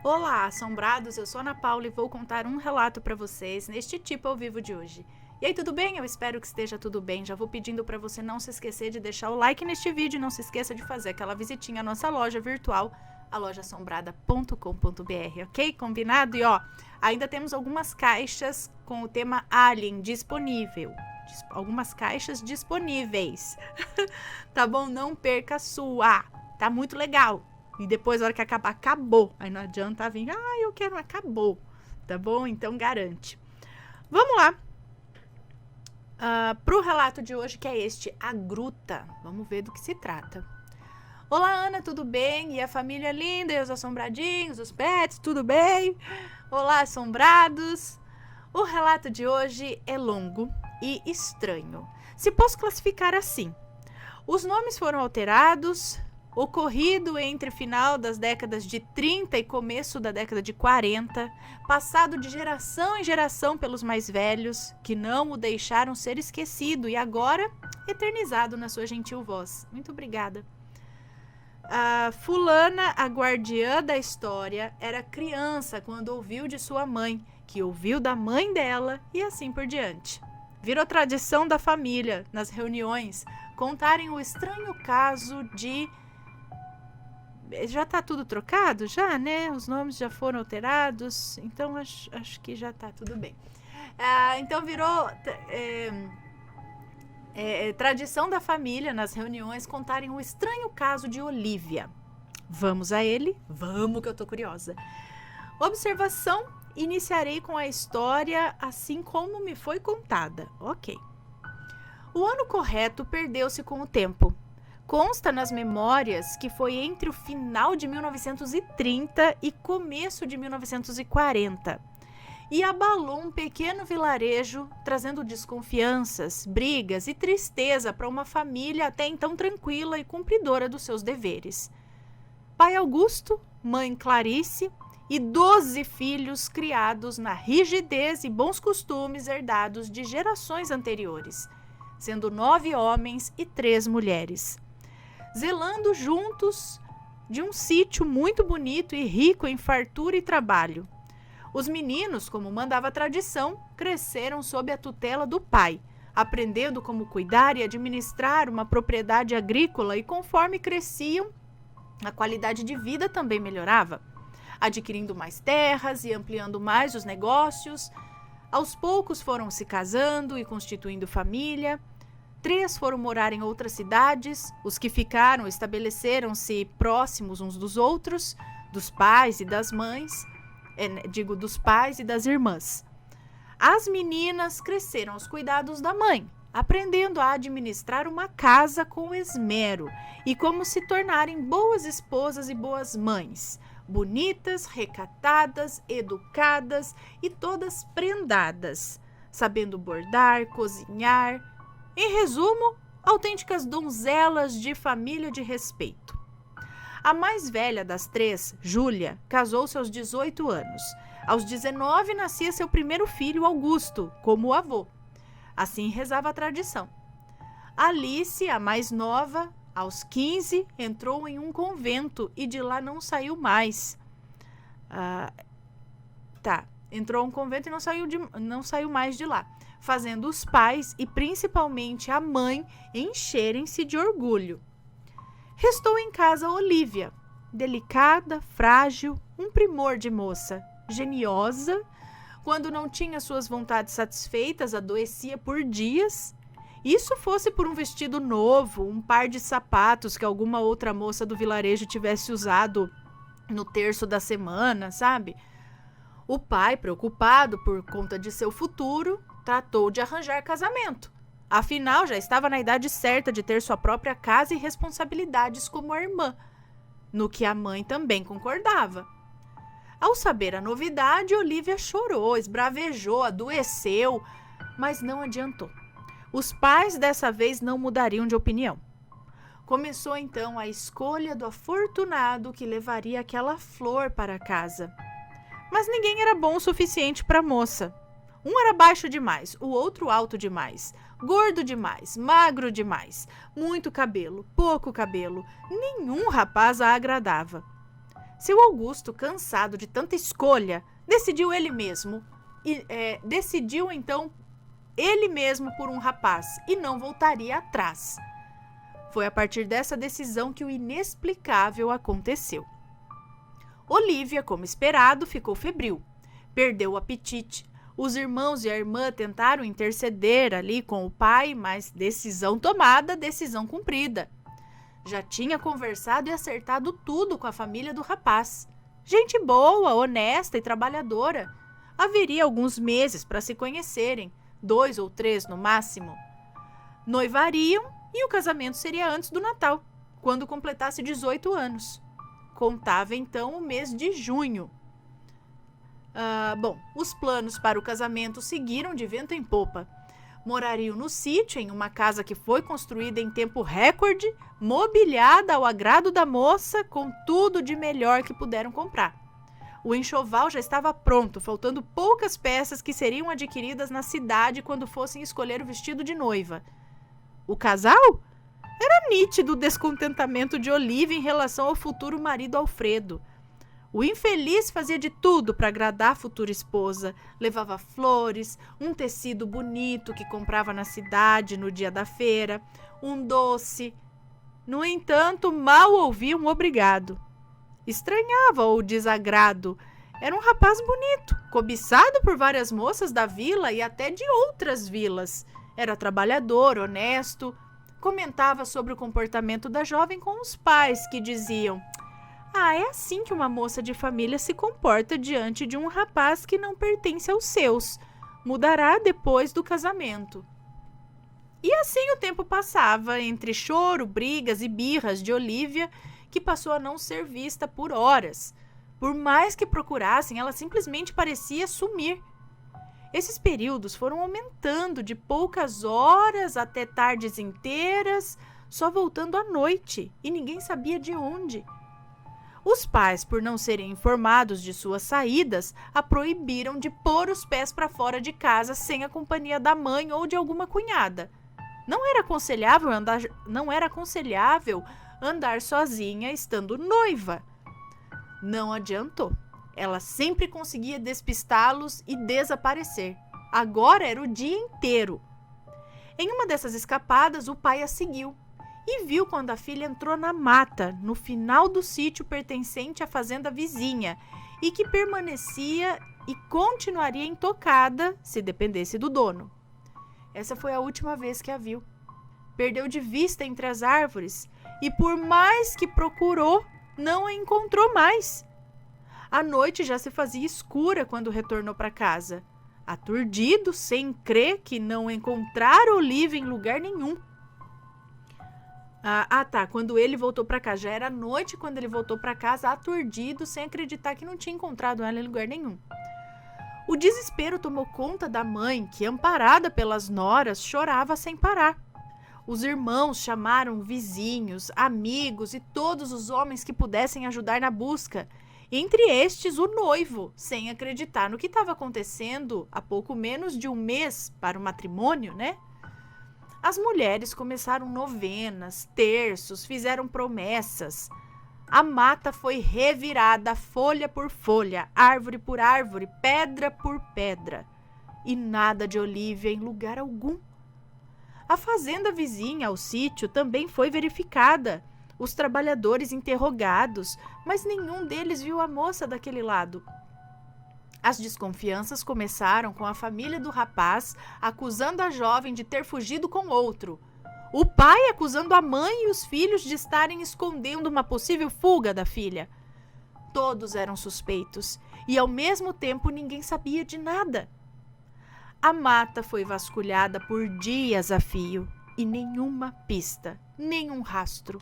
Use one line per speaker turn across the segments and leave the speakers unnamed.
Olá, assombrados, eu sou Ana Paula e vou contar um relato para vocês neste tipo ao vivo de hoje. E aí, tudo bem? Eu espero que esteja tudo bem. Já vou pedindo para você não se esquecer de deixar o like neste vídeo e não se esqueça de fazer aquela visitinha à nossa loja virtual, a lojaassombrada.com.br, ok? Combinado? E ó, ainda temos algumas caixas com o tema Alien disponível. Algumas caixas disponíveis. Tá bom? Não perca a sua. Tá muito legal. E depois, na hora que acabar, acabou. Aí não adianta vir, eu quero, acabou. Tá bom? Então, garante. Vamos lá. Pro relato de hoje, que é este, a gruta. Vamos ver do que se trata. Olá, Ana, tudo bem? E a família linda, e os assombradinhos, os pets, tudo bem? Olá, assombrados. O relato de hoje é longo e estranho. Se posso classificar assim. Os nomes foram alterados, ocorrido entre final das décadas de 30 e começo da década de 40, passado de geração em geração pelos mais velhos, que não o deixaram ser esquecido e agora eternizado na sua gentil voz. Muito obrigada. A fulana, a guardiã da história, era criança quando ouviu de sua mãe, que ouviu da mãe dela e assim por diante. Virou tradição da família, nas reuniões, contarem o estranho caso de... Já tá tudo trocado? Já, né? Os nomes já foram alterados, então acho que já tá tudo bem. Então virou tradição da família, nas reuniões, contarem o estranho caso de Olivia. Vamos a ele? Vamos, que eu tô curiosa. Observação: iniciarei com a história assim como me foi contada. Ok. O ano correto perdeu-se com o tempo. Consta nas memórias que foi entre o final de 1930 e começo de 1940 e abalou um pequeno vilarejo, trazendo desconfianças, brigas e tristeza para uma família até então tranquila e cumpridora dos seus deveres. Pai Augusto, mãe Clarice e 12 filhos criados na rigidez e bons costumes herdados de gerações anteriores, sendo 9 homens e 3 mulheres. Zelando juntos de um sítio muito bonito e rico em fartura e trabalho. Os meninos, como mandava a tradição, cresceram sob a tutela do pai, aprendendo como cuidar e administrar uma propriedade agrícola e conforme cresciam, a qualidade de vida também melhorava, adquirindo mais terras e ampliando mais os negócios. Aos poucos foram se casando e constituindo família. 3 foram morar em outras cidades, os que ficaram estabeleceram-se próximos uns dos outros, dos pais e das mães, dos pais e das irmãs. As meninas cresceram aos cuidados da mãe, aprendendo a administrar uma casa com esmero e como se tornarem boas esposas e boas mães, bonitas, recatadas, educadas e todas prendadas, sabendo bordar, cozinhar. Em resumo, autênticas donzelas de família de respeito. A mais velha das 3, Júlia, casou-se aos 18 anos. Aos 19 nascia seu primeiro filho, Augusto, como avô. Assim rezava a tradição. Alice, a mais nova, aos 15, entrou em um convento e de lá não saiu mais. Entrou em um convento e não saiu mais de lá, fazendo os pais e principalmente a mãe encherem-se de orgulho. Restou em casa Olivia, delicada, frágil, um primor de moça, geniosa. Quando não tinha suas vontades satisfeitas, adoecia por dias. Isso fosse por um vestido novo, um par de sapatos que alguma outra moça do vilarejo tivesse usado no terço da semana, sabe? O pai, preocupado por conta de seu futuro, tratou de arranjar casamento. Afinal, já estava na idade certa de ter sua própria casa e responsabilidades como a irmã, no que a mãe também concordava. Ao saber a novidade, Olivia chorou, esbravejou, adoeceu, mas não adiantou. Os pais dessa vez não mudariam de opinião. Começou então a escolha do afortunado que levaria aquela flor para casa. Mas ninguém era bom o suficiente para a moça. Um era baixo demais, o outro alto demais, gordo demais, magro demais, muito cabelo, pouco cabelo. Nenhum rapaz a agradava. Seu Augusto, cansado de tanta escolha, decidiu então ele mesmo por um rapaz e não voltaria atrás. Foi a partir dessa decisão que o inexplicável aconteceu. Olívia, como esperado, ficou febril, perdeu o apetite. Os irmãos e a irmã tentaram interceder ali com o pai, mas decisão tomada, decisão cumprida. Já tinha conversado e acertado tudo com a família do rapaz. Gente boa, honesta e trabalhadora. Haveria alguns meses para se conhecerem, 2 ou 3 no máximo. Noivariam e o casamento seria antes do Natal, quando completasse 18 anos. Contava então o mês de junho. Os planos para o casamento seguiram de vento em popa. Morariam no sítio, em uma casa que foi construída em tempo recorde, mobiliada ao agrado da moça, com tudo de melhor que puderam comprar. O enxoval já estava pronto, faltando poucas peças que seriam adquiridas na cidade quando fossem escolher o vestido de noiva. O casal? Era nítido o descontentamento de Olívia em relação ao futuro marido Alfredo. O infeliz fazia de tudo para agradar a futura esposa. Levava flores, um tecido bonito que comprava na cidade no dia da feira, um doce. No entanto, mal ouvia um obrigado. Estranhava o desagrado. Era um rapaz bonito, cobiçado por várias moças da vila e até de outras vilas. Era trabalhador, honesto. Comentava sobre o comportamento da jovem com os pais, que diziam: é assim que uma moça de família se comporta diante de um rapaz que não pertence aos seus. Mudará depois do casamento. E assim o tempo passava, entre choro, brigas e birras de Olívia, que passou a não ser vista por horas. Por mais que procurassem, ela simplesmente parecia sumir. Esses períodos foram aumentando de poucas horas até tardes inteiras, só voltando à noite, e ninguém sabia de onde. Os pais, por não serem informados de suas saídas, a proibiram de pôr os pés para fora de casa sem a companhia da mãe ou de alguma cunhada. Não era aconselhável andar sozinha estando noiva. Não adiantou. Ela sempre conseguia despistá-los e desaparecer. Agora era o dia inteiro. Em uma dessas escapadas, o pai a seguiu e viu quando a filha entrou na mata, no final do sítio pertencente à fazenda vizinha, e que permanecia e continuaria intocada se dependesse do dono. Essa foi a última vez que a viu. Perdeu de vista entre as árvores e, por mais que procurou, não a encontrou mais. A noite já se fazia escura quando retornou para casa, aturdido, sem crer que não encontrara Olívia em lugar nenhum. Quando ele voltou para casa, já era noite quando ele voltou para casa, aturdido, sem acreditar que não tinha encontrado ela em lugar nenhum. O desespero tomou conta da mãe, que, amparada pelas noras, chorava sem parar. Os irmãos chamaram vizinhos, amigos e todos os homens que pudessem ajudar na busca. Entre estes, o noivo, sem acreditar no que estava acontecendo há pouco menos de um mês para o matrimônio, né? As mulheres começaram novenas, terços, fizeram promessas. A mata foi revirada folha por folha, árvore por árvore, pedra por pedra. E nada de Olívia em lugar algum. A fazenda vizinha ao sítio também foi verificada. Os trabalhadores interrogados, mas nenhum deles viu a moça daquele lado. As desconfianças começaram com a família do rapaz acusando a jovem de ter fugido com outro. O pai acusando a mãe e os filhos de estarem escondendo uma possível fuga da filha. Todos eram suspeitos e, ao mesmo tempo, ninguém sabia de nada. A mata foi vasculhada por dias a fio e nenhuma pista, nenhum rastro.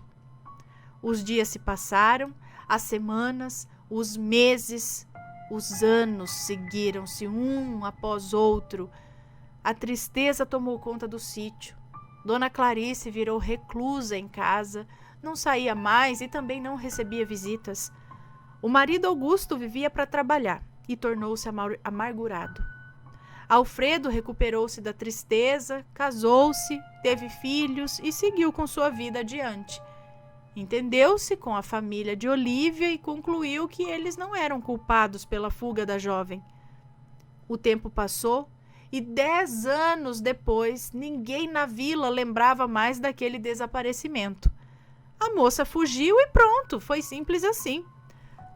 Os dias se passaram, as semanas, os meses, os anos seguiram-se um após outro. A tristeza tomou conta do sítio. Dona Clarice virou reclusa em casa, não saía mais e também não recebia visitas. O marido Augusto vivia para trabalhar e tornou-se amargurado. Alfredo recuperou-se da tristeza, casou-se, teve filhos e seguiu com sua vida adiante. Entendeu-se com a família de Olívia e concluiu que eles não eram culpados pela fuga da jovem. O tempo passou e 10 anos depois, ninguém na vila lembrava mais daquele desaparecimento. A moça fugiu e pronto, foi simples assim.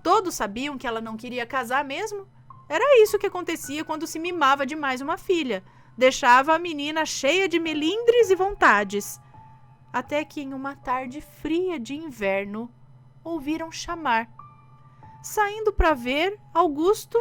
Todos sabiam que ela não queria casar mesmo. Era isso que acontecia quando se mimava demais uma filha. Deixava a menina cheia de melindres e vontades. Até que em uma tarde fria de inverno, ouviram chamar. Saindo para ver, Augusto,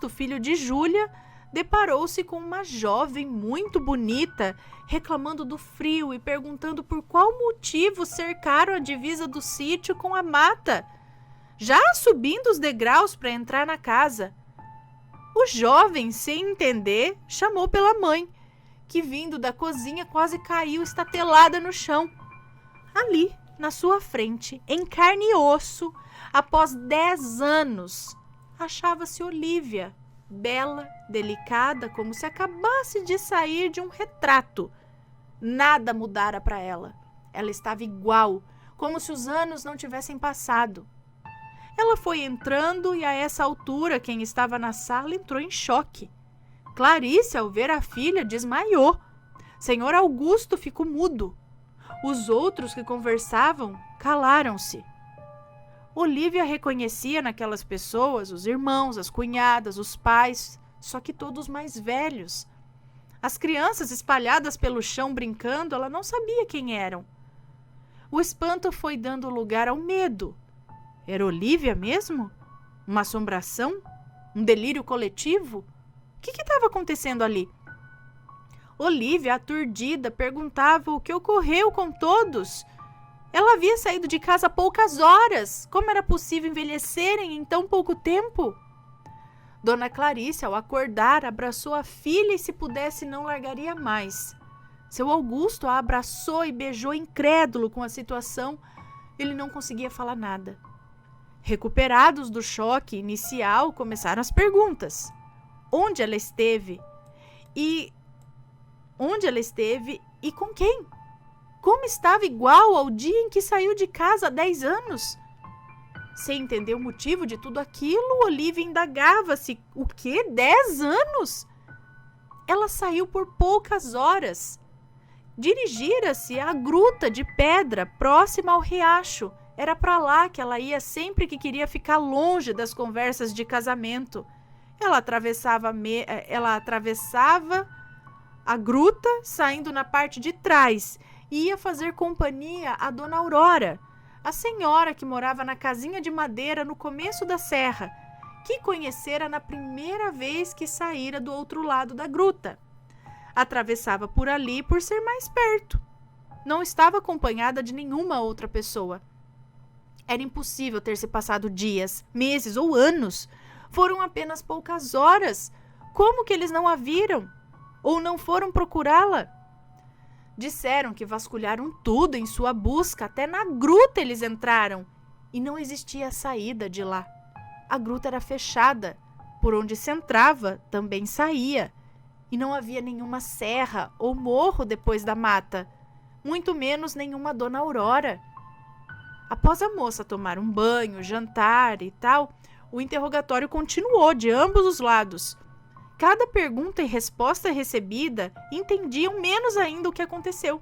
filho de Júlia, deparou-se com uma jovem muito bonita, reclamando do frio e perguntando por qual motivo cercaram a divisa do sítio com a mata, já subindo os degraus para entrar na casa. O jovem, sem entender, chamou pela mãe, que vindo da cozinha quase caiu estatelada no chão. Ali, na sua frente, em carne e osso, após 10 anos, achava-se Olívia, bela, delicada, como se acabasse de sair de um retrato. Nada mudara para ela. Ela estava igual, como se os anos não tivessem passado. Ela foi entrando e a essa altura quem estava na sala entrou em choque. Clarice, ao ver a filha, desmaiou. Senhor Augusto ficou mudo. Os outros que conversavam calaram-se. Olívia reconhecia naquelas pessoas os irmãos, as cunhadas, os pais, só que todos mais velhos. As crianças espalhadas pelo chão brincando, ela não sabia quem eram. O espanto foi dando lugar ao medo. Era Olívia mesmo? Uma assombração? Um delírio coletivo? O que estava acontecendo ali? Olívia, aturdida, perguntava o que ocorreu com todos. Ela havia saído de casa há poucas horas. Como era possível envelhecerem em tão pouco tempo? Dona Clarice, ao acordar, abraçou a filha e, se pudesse, não largaria mais. Seu Augusto a abraçou e beijou, incrédulo com a situação. Ele não conseguia falar nada. Recuperados do choque inicial, começaram as perguntas. Onde ela esteve? E com quem? Como estava igual ao dia em que saiu de casa há 10 anos? Sem entender o motivo de tudo aquilo, Olívia indagava-se: o quê? 10 anos? Ela saiu por poucas horas. Dirigira-se à gruta de pedra próxima ao riacho. Era para lá que ela ia sempre que queria ficar longe das conversas de casamento. Ela atravessava a gruta, saindo na parte de trás, e ia fazer companhia à Dona Aurora, a senhora que morava na casinha de madeira no começo da serra, que conhecera na primeira vez que saíra do outro lado da gruta. Atravessava por ali por ser mais perto. Não estava acompanhada de nenhuma outra pessoa. Era impossível ter se passado dias, meses ou anos. Foram apenas poucas horas. Como que eles não a viram? Ou não foram procurá-la? Disseram que vasculharam tudo em sua busca, até na gruta eles entraram. E não existia saída de lá. A gruta era fechada. Por onde se entrava, também saía. E não havia nenhuma serra ou morro depois da mata. Muito menos nenhuma Dona Aurora. Após a moça tomar um banho, jantar e tal, o interrogatório continuou de ambos os lados. Cada pergunta e resposta recebida entendiam menos ainda o que aconteceu.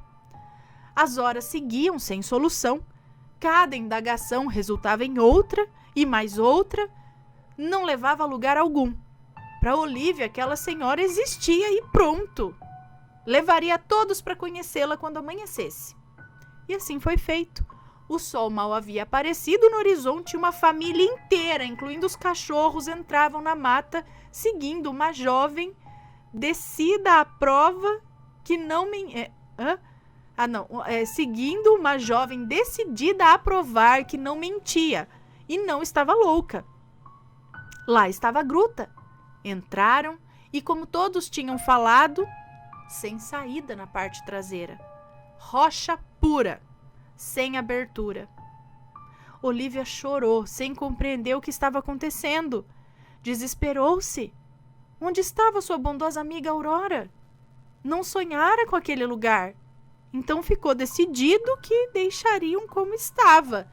As horas seguiam sem solução. Cada indagação resultava em outra e mais outra. Não levava a lugar algum. Para Olívia, aquela senhora existia e pronto. Levaria todos para conhecê-la quando amanhecesse. E assim foi feito. O sol mal havia aparecido no horizonte e uma família inteira, incluindo os cachorros, entravam na mata, seguindo uma jovem decidida à prova que não... seguindo uma jovem decidida a provar que não mentia e não estava louca. Lá estava a gruta. Entraram e, como todos tinham falado, sem saída na parte traseira. Rocha pura, sem abertura. Olívia chorou, sem compreender o que estava acontecendo. Desesperou-se. Onde estava sua bondosa amiga Aurora? Não sonhara com aquele lugar. Então ficou decidido que deixariam como estava.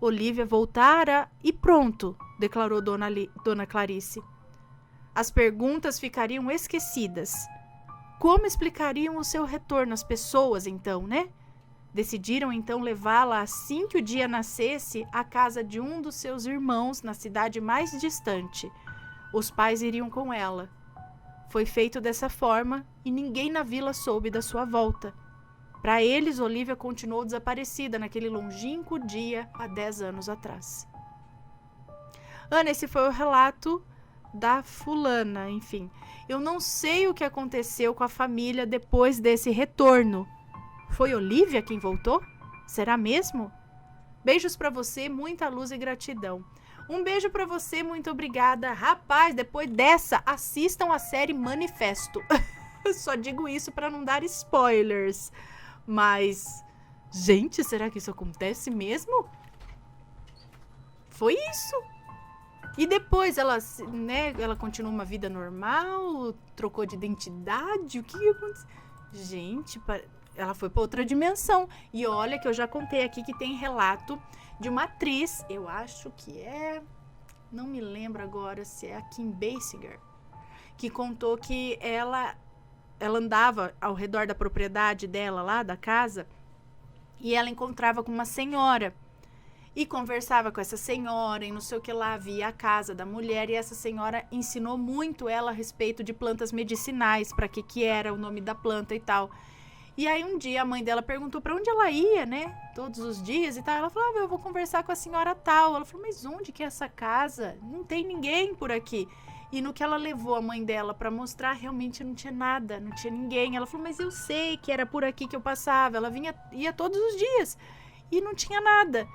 Olivia voltara e pronto, declarou Dona Clarice. As perguntas ficariam esquecidas. Como explicariam o seu retorno às pessoas, então, né? Decidiram, então, levá-la assim que o dia nascesse à casa de um dos seus irmãos na cidade mais distante. Os pais iriam com ela. Foi feito dessa forma e ninguém na vila soube da sua volta. Para eles, Olivia continuou desaparecida naquele longínquo dia há 10 anos atrás. Ana, esse foi o relato da fulana, enfim. Eu não sei o que aconteceu com a família depois desse retorno. Foi Olivia quem voltou? Será mesmo? Beijos para você, muita luz e gratidão. Um beijo para você, muito obrigada. Rapaz, depois dessa, assistam a série Manifesto. Só digo isso para não dar spoilers. Mas, gente, será que isso acontece mesmo? Foi isso. E depois ela continuou uma vida normal, trocou de identidade, o que aconteceu? Gente, ela foi para outra dimensão. E olha que eu já contei aqui que tem relato de uma atriz, eu acho que não me lembro agora se é a Kim Basinger, que contou que ela andava ao redor da propriedade dela lá, da casa, e ela encontrava com uma senhora e conversava com essa senhora e não sei o que lá, via a casa da mulher, e essa senhora ensinou muito ela a respeito de plantas medicinais, para que era o nome da planta e tal. E aí um dia a mãe dela perguntou para onde ela ia, né, todos os dias e tal. Ela falou, eu vou conversar com a senhora tal. Ela falou, mas onde que é essa casa? Não tem ninguém por aqui. E no que ela levou a mãe dela para mostrar, realmente não tinha nada, não tinha ninguém. Ela falou, mas eu sei que era por aqui que eu passava. Ela ia todos os dias e não tinha nada.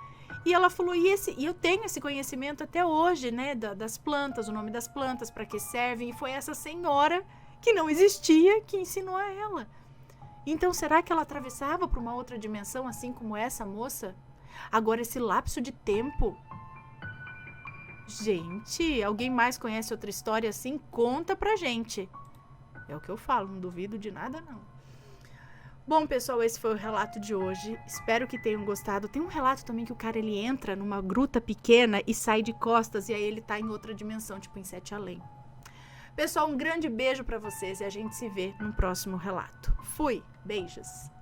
E ela falou, e eu tenho esse conhecimento até hoje, né, das plantas, o nome das plantas, para que servem. E foi essa senhora que não existia que ensinou a ela. Então, será que ela atravessava para uma outra dimensão, assim como essa moça? Agora, esse lapso de tempo... Gente, alguém mais conhece outra história assim? Conta pra gente. É o que eu falo, não duvido de nada, não. Bom, pessoal, esse foi o relato de hoje. Espero que tenham gostado. Tem um relato também que o cara, ele entra numa gruta pequena e sai de costas, e aí ele tá em outra dimensão, tipo em Sete Além. Pessoal, um grande beijo pra vocês e a gente se vê no próximo relato. Fui! Beijos!